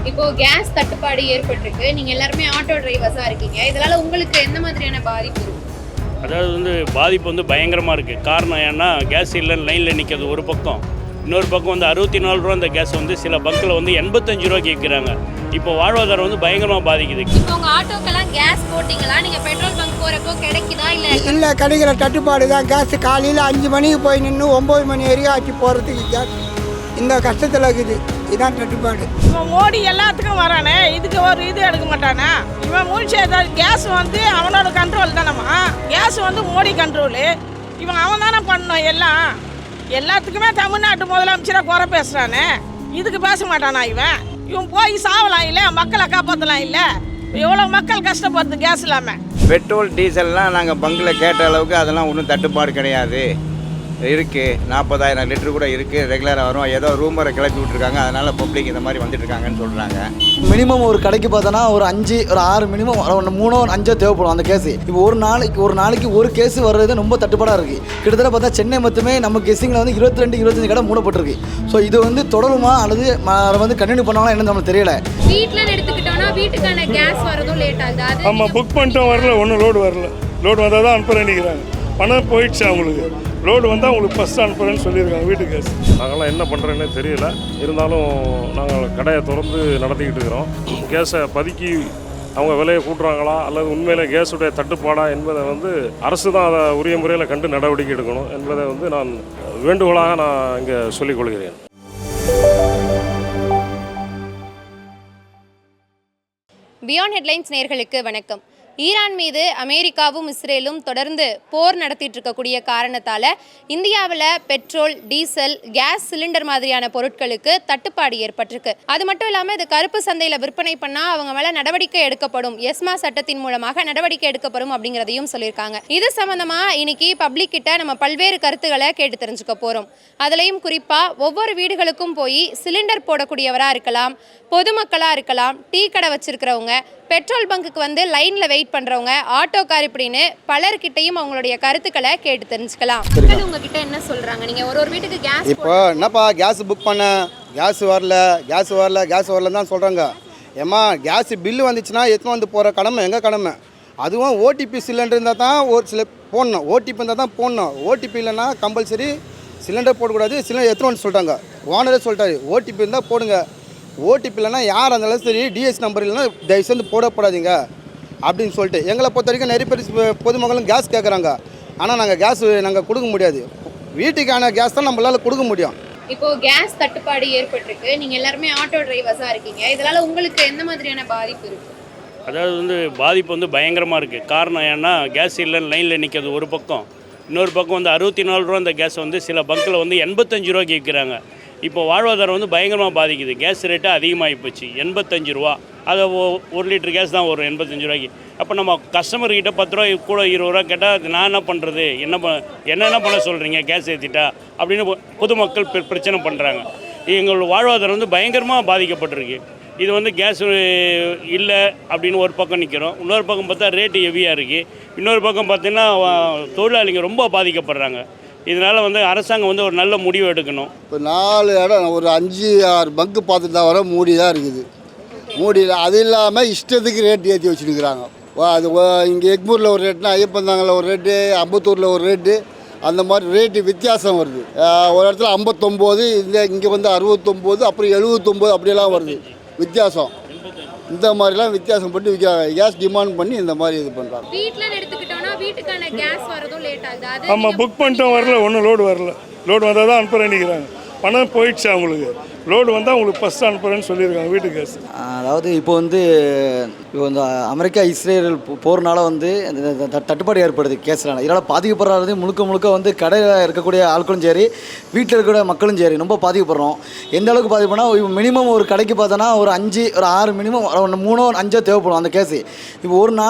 இப்போ கேஸ் தட்டுப்பாடு ஏற்பட்டிருக்கு. நீங்க எல்லாருமே ஆட்டோ டிரைவர்ஸா இருக்கீங்க. இதனால உங்களுக்கு எந்த மாதிரியான பாதிப்பு இருக்கு? அதாவது பாதிப்பு பயங்கரமாக இருக்குது. காரணம் ஏன்னா கேஸ் இல்லைன்னு லைனில் நிற்கிறது ஒரு பக்கம். இன்னொரு பக்கம் 64 ரூபா அந்த கேஸ் சில பங்கில் 85 ரூபாய்க்கு விற்கிறாங்க. இப்போ வாழ்வாதாரம் பயங்கரமாக பாதிக்குது. இப்போ உங்க ஆட்டோக்கெல்லாம் கேஸ் போட்டிங்களா? நீங்க பெட்ரோல் பங்க் போறப்போ கிடைக்குதா இல்லை கிடைக்கிற தட்டுப்பாடு தான். கேஸ் காலையில் 5 மணிக்கு போய் நின்று 9 மணி வரைக்கும் ஆச்சு போகிறதுக்கு கேஸ் இந்த கஷ்டத்தில் இருக்குது. இதான் தட்டுப்பாடு. இவன் மோடி எல்லாத்துக்கும் வரானே, இதுக்கு ஒரு இது எடுக்க மாட்டானா? இவன் மூழ்கி கேஸ் அவனோட கண்ட்ரோல் தானம்மா. Gas Modi control. அவன் தானே பண்ணணும் எல்லாம். எல்லாத்துக்குமே தமிழ்நாட்டு முதலமைச்சராக குறை பேசுகிறானே, இதுக்கு பேச மாட்டானா? இவன் போய் சாவலாம் இல்லை, மக்களை காப்பாற்றலாம் இல்லை? எவ்வளோ மக்கள் கஷ்டப்படுறது கேஸ் இல்லாமல். பெட்ரோல் டீசல்லாம் நாங்கள் பங்கில் கேட்ட அளவுக்கு அதெல்லாம் ஒன்றும் தட்டுப்பாடு கிடையாது. இருக்குது 40,000 லிட்டரு கூட இருக்குது, ரெகுலராக வரும். ஏதோ ரூமரை கிளப்பி விட்ருக்காங்க, அதனால் பப்ளிக் இந்த மாதிரி வந்துட்டுருக்காங்கன்னு சொல்கிறாங்க. மினிமம் ஒரு கடைக்கு பார்த்தோன்னா ஒரு 6 மினிமம் 3 5 தேவைப்படும் அந்த கேஸு. இப்போ ஒரு நாளைக்கு ஒரு கேஸ் வர்றது ரொம்ப தட்டுப்பாடாக இருக்குது. கிட்டத்தட்ட பார்த்தா சென்னை மட்டுமே நம்ம கெஸ்ஸிங்கில் 22-25 கடை மூடப்பட்டிருக்கு. ஸோ இது தொடருமா அல்லது கண்டினியூ பண்ணாலும் என்னன்னு நம்மளுக்கு தெரியல. வீட்டில் எடுத்துக்கிட்டோம்னா வீட்டுக்கான கேஸ் வரதும் லேட் ஆகுது. ஆமாம், புக் பண்ணிட்டோம், வரல, ஒன்றும் லோடு வரல. லோடு வந்தால் தான் அனுப்புகிறேன் நினைக்கிறாங்க. பணம் போயிடுச்சு அவங்களுக்கு. லோடு வந்தால் உங்களுக்கு ஃபஸ்ட்டு அனுப்புகிறேன்னு சொல்லியிருக்காங்க வீட்டு கேஸ். நாங்கள்லாம் என்ன பண்ணுறேன்னே தெரியல. இருந்தாலும் நாங்கள் கடையை திறந்து நடத்திக்கிட்டு இருக்கிறோம். கேஸை பதுக்கி அவங்க விலையை கூட்டுறாங்களா அல்லது உண்மையிலே கேஸுடைய தட்டுப்பாடா என்பதை அரசு தான் அதை உரிய முறையில் கண்டு நடவடிக்கை எடுக்கணும் என்பதை நான் வேண்டுகோளாக நான் இங்கே சொல்லிக் கொள்கிறேன். பியாண்ட் ஹெட்லைன்ஸ் நேயர்களுக்கு வணக்கம். ஈரான் மீது அமெரிக்காவும் இஸ்ரேலும் தொடர்ந்து போர் நடத்திட்டு இருக்கக்கூடிய காரணத்தால் இந்தியாவில் பெட்ரோல், டீசல், கேஸ் சிலிண்டர் மாதிரியான பொருட்களுக்கு தட்டுப்பாடு ஏற்பட்டிருக்கு. அது மட்டும் இல்லாமல் இது கருப்பு சந்தையில் விற்பனை பண்ணால் அவங்க மேலே நடவடிக்கை எடுக்கப்படும், எஸ்மா சட்டத்தின் மூலமாக நடவடிக்கை எடுக்கப்படும் அப்படிங்கிறதையும் சொல்லியிருக்காங்க. இது சம்பந்தமாக இன்னைக்கு பப்ளிக் கிட்ட நம்ம பல்வேறு கருத்துக்களை கேட்டு தெரிஞ்சுக்க போகிறோம். அதுலேயும் குறிப்பாக ஒவ்வொரு வீடுகளுக்கும் போய் சிலிண்டர் போடக்கூடியவராக இருக்கலாம், பொதுமக்களாக இருக்கலாம், டீ கடை வச்சிருக்கிறவங்க, பெட்ரோல் பங்குக்கு லைனில் வெயிட் பண்ணுறவங்க, ஆட்டோக்கார், இப்படின்னு பலர்கிட்டையும் அவங்களுடைய கருத்துக்களை கேட்டு தெரிஞ்சுக்கலாம். உங்ககிட்ட என்ன சொல்கிறாங்க? நீங்கள் ஒரு வீட்டுக்கு கேஸ் இப்போ என்னப்பா கேஸ் புக் பண்ண, கேஸ் வரலன்னு தான் சொல்கிறாங்க. ஏம்மா கேஸ் பில்லு வந்துச்சுன்னா எடுத்துன்னு போகிற கடமை எங்கள் கடமை. அதுவும் ஓடிபி சிலிண்டர் இருந்தால் தான் ஒரு சில போடணும். ஓடிபி இருந்தால் தான் போடணும். ஓடிபி இல்லைன்னா கம்பல்சரி சிலிண்டர் போடக்கூடாது. சிலிண்டர் எடுத்துன்னு சொல்லிட்டாங்க. ஓனரே சொல்லிட்டாரு ஓடிபி இருந்தால் போடுங்க. ஓடிபி இல்லைனா யார் இருந்தாலும் சரி, டிஎஸ் நம்பர் இல்லைன்னா தயவுசெய்து போடாதீங்க அப்படின்னு சொல்லிட்டு எங்களை பொறுத்த வரைக்கும் நிறைய பேர் பொதுமக்களும் கேஸ் கேட்குறாங்க. ஆனால் நாங்கள் கொடுக்க முடியாது. வீட்டுக்கான கேஸ் தான் நம்மளால் கொடுக்க முடியும். இப்போ கேஸ் தட்டுப்பாடு ஏற்பட்டிருக்கு. நீங்கள் எல்லாருமே ஆட்டோ டிரைவர்ஸாக இருக்கீங்க. இதனால் உங்களுக்கு எந்த மாதிரியான பாதிப்பு இருக்குது? அதாவது பாதிப்பு பயங்கரமாக இருக்குது. காரணம் ஏன்னா கேஸ் இல்லைன்னு லைனில் நிற்கிறது ஒரு பக்கம். இன்னொரு பக்கம் 64 ரூபா அந்த கேஸ் சில பங்கில் 85 ரூபாய்க்கு விற்கிறாங்க. இப்போ வாழ்வாதாரம் பயங்கரமாக பாதிக்குது. கேஸ் ரேட்டு அதிகமாகி போச்சு. 85 ரூபா. அதை 1 லிட்டர் கேஸ் தான் வரும் 85 ரூபாய்க்கு. அப்போ நம்ம கஸ்டமர்கிட்ட 10 ரூபா கூட 20 ரூபா கேட்டால் நான் என்ன பண்ணுறது, என்ன பண்ண சொல்கிறீங்க கேஸ் ஏற்றிட்டா அப்படின்னு பொதுமக்கள் பிரச்சனை பண்ணுறாங்க. எங்களோட வாழ்வாதாரம் பயங்கரமாக பாதிக்கப்பட்டிருக்கு. இது கேஸ் இல்லை அப்படின்னு ஒரு பக்கம் நிற்கிறோம். இன்னொரு பக்கம் பார்த்தா ரேட்டு ஹெவியாக இருக்குது. இன்னொரு பக்கம் பார்த்திங்கன்னா தொழிலாளிங்க ரொம்ப பாதிக்கப்படுறாங்க. இதனால் அரசாங்கம் ஒரு நல்ல முடிவு எடுக்கணும். இப்போ 4 இடம் ஒரு 5-6 பங்கு பார்த்துட்டு தான் வர மூடி தான் இருக்குது. மூடியில் அது இல்லாமல் இஷ்டத்துக்கு ரேட்டு ஏற்றி வச்சுருக்குறாங்க. அது இங்கே எக்மூரில் ஒரு ரேட்னா ஐயப்பந்தாங்கில் ஒரு ரேட்டு, அம்பத்தூரில் ஒரு ரேட்டு, அந்த மாதிரி ரேட்டு வித்தியாசம் வருது. ஒரு இடத்துல 59, இங்கே 69, அப்புறம் 79 அப்படியெல்லாம் வருது வித்தியாசம். இந்த மாதிரிலாம் வித்தியாசம் பட்டு கேஸ் டிமாண்ட் பண்ணி இந்த மாதிரி இது பண்ணுறாங்க. வீட்டில் எடுத்துக்கிட்டோம்னா வீட்டுக்கான கேஸ் வரதும் லேட் ஆகுது. ஆமாம், புக் பண்ணிட்டோம், வரல, ஒன்றும் லோடு வரல. லோடு வந்தால் தான் அனுப்புகிறேன் நினைக்கிறாங்க. பணம் போயிடுச்சு அவங்களுக்கு. லோடு வந்தால் உங்களுக்கு ஃபஸ்ட்டு அனுப்புகிறேன்னு சொல்லியிருக்காங்க வீட்டு கேஸ். அதாவது இப்போ அமெரிக்கா இஸ்ரேல் போர்னால தட்டுப்பாடு ஏற்படுது கேஸ்லாம். இதனால் பாதிக்கப்படுறது முழுக்க கடையில் இருக்கக்கூடிய ஆட்களும் சரி, வீட்டில் இருக்கக்கூடிய மக்களும் சரி ரொம்ப பாதிக்கப்படுறோம். எந்த அளவுக்கு பாதிப்புனா மினிமம் ஒரு கடைக்கு பார்த்தோன்னா ஒரு 6 மினிமம் 3 5 தேவைப்படும் அந்த கேஸு. இப்போ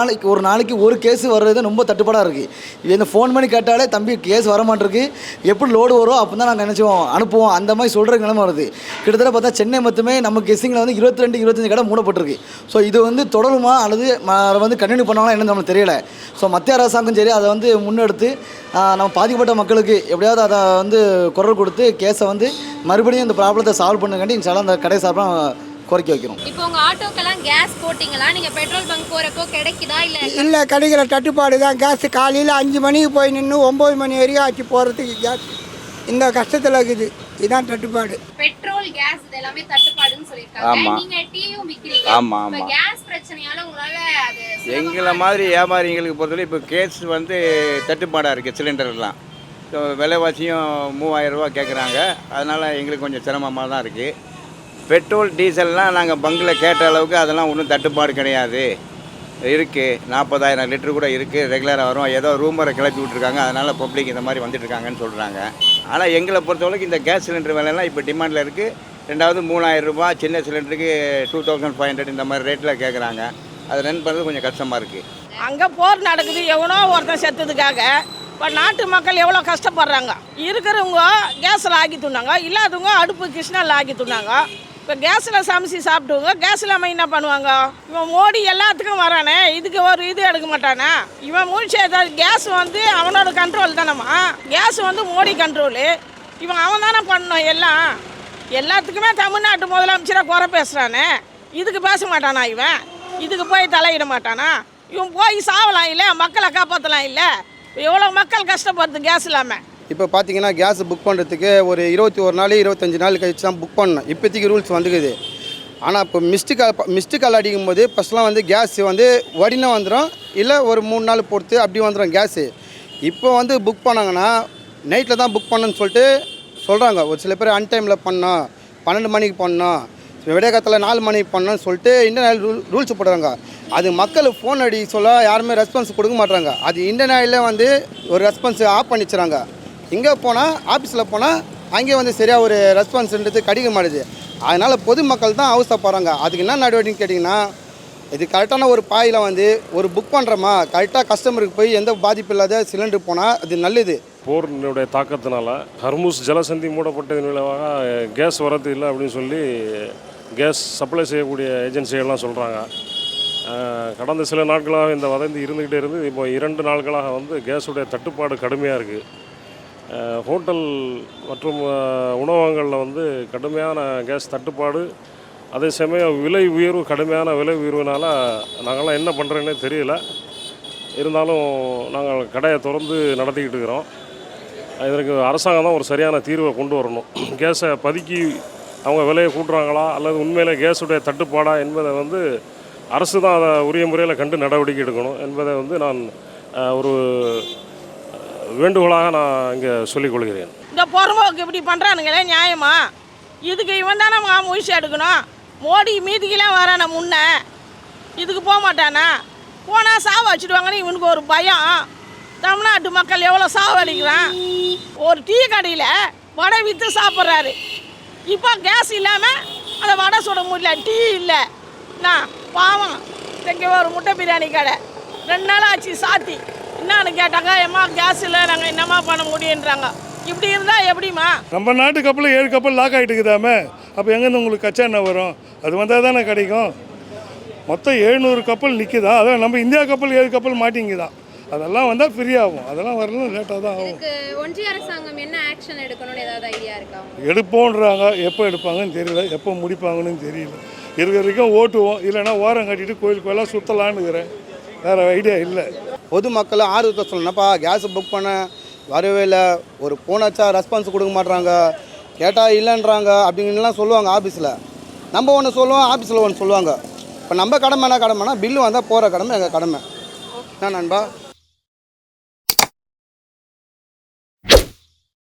ஒரு நாளைக்கு ஒரு கேஸ் வர்றது ரொம்ப தட்டுப்பாடாக இருக்குது. இந்த ஃபோன் பண்ணி கேட்டாலே தம்பி கேஸ் வர மாட்டிருக்கு, எப்படி லோடு வரும் அப்போ தான் நாங்கள் நினச்சோம் அனுப்புவோம், அந்த மாதிரி சொல்கிற நிலைமை வருது. கிட்டத்தட்ட பார்த்தா சென்னை மட்டுமே நம்ம கெஸ்ஸிங்கில் 22-25 கடை மூடப்பட்டிருக்கு. ஸோ இது தொடருமா அல்லது கண்டினியூ பண்ணாலும் என்னன்னு நம்மளுக்கு தெரியல. ஸோ மத்திய அரசாங்கம் சரி அதை முன்னெடுத்து நம்ம பாதிக்கப்பட்ட மக்களுக்கு எப்படியாவது அதை குரல் கொடுத்து கேஸை மறுபடியும் இந்த ப்ராப்ளத்தை சால்வ் பண்ணுங்காண்டி இன்ஷால்லா அந்த கடை சார்பாக கோரிக்கை வைக்கிறோம். இப்போ உங்க ஆட்டோக்கெல்லாம் கேஸ் போட்டிங்களா? நீங்க பெட்ரோல் பங்க் போறப்போ கிடைக்குதா இல்ல? இல்லை, கிடைக்கிற தட்டுப்பாடு தான். கேஸ் காலையில் 5 மணிக்கு போய் நின்று 9 மணி வரைக்கும் ஆச்சு போகிறதுக்கு கேஸ். இந்த கஷ்டத்தில் இருக்குது. இதான் தட்டுப்பாடு. பெட்ரோல் கேஸ் இதெல்லாமே தட்டுப்பாடுன்னு சொல்லிருக்காங்க. ஆமா. நீங்க டீயும் விக்கிறீங்க. ஆமா, ஆமா. இப்ப கேஸ் பிரச்சனையால உங்களால அது எங்களை மாதிரி வியாபாரிகளுக்கு பொறுத்தவரை இப்போ கேஸ் வந்து தட்டுப்பாடாக இருக்குது. சிலிண்டர்லாம் ஸோ விலைவாசியும் 3000 ரூபா கேட்குறாங்க. அதனால் எங்களுக்கு கொஞ்சம் சிரமமாக தான் இருக்குது. பெட்ரோல் டீசல்லாம் நாங்கள் பங்கில் கேட்ட அளவுக்கு அதெல்லாம் ஒன்றும் தட்டுப்பாடு கிடையாது. இருக்குது 40,000 லிட்டரு கூட இருக்குது. ரெகுலராக வரும். ஏதோ ரூமரை கிளப்பி விட்ருக்காங்க. அதனால் பப்ளிக் இந்த மாதிரி வந்துட்டுருக்காங்கன்னு சொல்கிறாங்க. ஆனால் எங்களை பொறுத்தவரைக்கும் இந்த கேஸ் சிலிண்டர் விலையெல்லாம் இப்போ டிமாண்டில் இருக்குது. ரெண்டாவது 3000 ரூபா, சின்ன சிலிண்டருக்கு 2500 இந்த மாதிரி ரேட்டில் கேட்குறாங்க. அது ரன் பண்ணுறது கொஞ்சம் கஷ்டமாக இருக்குது. அங்கே போர் நடக்குது, எவனோ ஒருத்தன் செத்ததுக்காக. இப்போ நாட்டு மக்கள் எவ்வளோ கஷ்டப்படுறாங்க. இருக்கிறவங்க கேஸில் ஆக்கி துண்ணாங்க, இல்லாதவங்க அடுப்பு கிருஷ்ணாவில் ஆக்கி துண்ணாங்க. இப்போ கேஸில் சமைச்சு சாப்பிட்டுவங்க கேஸ் இல்லாமல் என்ன பண்ணுவாங்க? இவன் மோடி எல்லாத்துக்கும் வரானே, இதுக்கு ஒரு இது எடுக்க மாட்டானா? இவன் மூழ்ச்சி ஏதாவது கேஸ் வந்து அவனோட கண்ட்ரோல் தானம்மா. கேஸ் வந்து மோடி கண்ட்ரோலு. இவன் அவன் தானே பண்ணணும் எல்லாம். எல்லாத்துக்குமே தமிழ்நாட்டு முதலமைச்சராக குறை பேசுகிறானே, இதுக்கு பேச மாட்டானா? இவன் இதுக்கு போய் தலையிட மாட்டானா? இவன் போய் சாவலாம் இல்லை, மக்களை காப்பாற்றலாம் இல்லை? எவ்வளோ மக்கள் கஷ்டப்படுது கேஸ் இல்லாமல். இப்போ பார்த்தீங்கன்னா கேஸ் புக் பண்ணுறதுக்கு ஒரு 21 நாள் 25 நாள் கழிச்சு தான் புக் பண்ணணும். இப்போதைக்கு ரூல்ஸ் வந்துக்குது. ஆனால் இப்போ மிஸ்டு கால் அடிக்கும் போது ஃபஸ்ட்லாம் வந்து கேஸ் வந்து உடனே வந்துடும், இல்லை ஒரு 3 நாள் பொறுத்து அப்படி வந்துடும் கேஸு. இப்போ வந்து புக் பண்ணாங்கன்னா நைட்டில் தான் புக் பண்ணணுன்னு சொல்லிட்டு சொல்கிறாங்க. ஒரு சில பேர் அன்டைமில் பண்ணோம், 12 மணிக்கு பண்ணோம், விடைக்காலத்தில் 4 மணிக்கு பண்ணோன்னு சொல்லிட்டு இந்தியன் ரூல்ஸ் போடுறாங்க. அது மக்கள் ஃபோன் அடி சொல்ல யாருமே ரெஸ்பான்ஸ் கொடுக்க மாட்டாங்க. அது இந்தியன் ஆயிலே வந்து ஒரு ரெஸ்பான்ஸ் ஆஃப் பண்ணிச்சுறாங்க. இங்கே போனால் ஆஃபீஸில் போனால் அங்கே வந்து சரியாக ஒரு ரெஸ்பான்ஸ்ன்றது கிடைக்க மாட்டேது. அதனால் பொதுமக்கள் தான் அவசரப்படுறாங்க. அதுக்கு என்ன நடவடிக்கைன்னு கேட்டிங்கன்னா, இது கரெக்டான ஒரு பாயில் வந்து ஒரு புக் பண்ணுறோமா, கரெக்டாக கஸ்டமருக்கு போய் எந்த பாதிப்பு இல்லாத சிலிண்டர் போனால் அது நல்லது. போரினுடைய தாக்கத்தினால ஹர்முஸ் ஜலசந்தி மூடப்பட்டதன் விளைவாக கேஸ் வரது இல்லை அப்படின்னு சொல்லி கேஸ் சப்ளை செய்யக்கூடிய ஏஜென்சிகள்லாம் சொல்கிறாங்க. கடந்த சில நாட்களாக இந்த வதந்தி இருந்துக்கிட்டே இருந்து இப்போ 2 நாட்களாக வந்து கேஸுடைய தட்டுப்பாடு கடுமையாக இருக்குது. ஹோட்டல் மற்றும் உணவகங்களில் வந்து கடுமையான கேஸ் தட்டுப்பாடு, அதே சமயம் விலை உயர்வு, கடுமையான விலை உயர்வுனால நாங்கள்லாம் என்ன பண்ணுறேன்னே தெரியல. இருந்தாலும் நாங்கள் கடையை திறந்து நடத்திக்கிட்டு இருக்கிறோம். இதற்கு அரசாங்கம் தான் ஒரு சரியான தீர்வை கொண்டு வரணும். கேஸை பதுக்கி அவங்க விலையை கூட்டுறாங்களா அல்லது உண்மையிலே கேஸுடைய தட்டுப்பாடா என்பதை வந்து அரசு தான் அதை உரிய முறையில் கண்டு நடவடிக்கை எடுக்கணும் என்பதை வந்து நான் ஒரு வேண்டுகோளாக நான் இங்கே சொல்லிக்கொள்கிறேன். இந்த பொறுமைக்கு இப்படி பண்ணுறானுங்களே நியாயமா? இதுக்கு இவன் தானே முயற்சி எடுக்கணும். மோடி மீதிக்கெல்லாம் வரான முன்ன இதுக்கு போக மாட்டானா? போனால் சாவ வச்சுடுவாங்கன்னு இவனுக்கு ஒரு பயம். தமிழ்நாட்டு மக்கள் எவ்வளோ சாவடிக்கிறான். ஒரு டீ கடையில் வடை விற்று சாப்பிட்றாரு. இப்போ கேஸ் இல்லாமல் அந்த வடை சுட முடியல, டீ இல்லை. நான் பாவம். இங்கே ஒரு முட்டை பிரியாணி கடை 2 நாள் ஆச்சு சாத்தி. என்னான்னு கேட்டாங்க, ஏம்மா கேஸ் இல்லை, நாங்கள் என்னம்மா பண்ண முடியுன்றாங்க. இப்படி இருந்தால் எப்படிம்மா? நம்ம நாட்டு கப்பல் 7 கப்பல் லாக் ஆகிட்டுக்குதாமே. அப்போ எங்கேருந்து உங்களுக்கு கச்சா எண்ணெய் வரும்? அது வந்தால் தானே கிடைக்கும். மொத்தம் 700 கப்பல் நிற்குதா? அதான் நம்ம இந்தியா கப்பல் 7 கப்பல் மாட்டிங்குதான். அதெல்லாம் வந்தால் ஃப்ரீ ஆகும். அதெல்லாம் வரலாம் லேட்டாக தான் ஆகும். ஒன்றிய அரசாங்கம் என்ன ஆக்ஷன் எடுக்கணும்னு ஏதாவது ஐடியா இருக்கா? எடுப்போன்றாங்க, எப்போ எடுப்பாங்கன்னு தெரியல, எப்போ முடிப்பாங்கன்னு தெரியல. இருக்கிற வரைக்கும் ஓட்டுவோம், இல்லைன்னா ஓரம் கட்டிட்டு கோயிலுக்கெல்லாம் சுற்றலான்னுக்கிறேன். வேறு ஐடியா இல்லை. பொதுமக்கள் ஆர்வத்தை சொல்லணும்ப்பா. கேஸ் புக் பண்ண வரவே இல்லை, ஒரு போனாச்சா ரெஸ்பான்ஸ் கொடுக்க மாட்றாங்க, கேட்டால் இல்லைன்றாங்க அப்படின்லாம் சொல்லுவாங்க ஆஃபீஸில். நம்ம ஒன்று சொல்லுவோம், ஆஃபீஸில் ஒன்று சொல்லுவாங்க. இப்போ நம்ம கடமைனா பில்லு வந்தால் போகிற கடமை எங்கள் கடமை. என்ன நண்பா?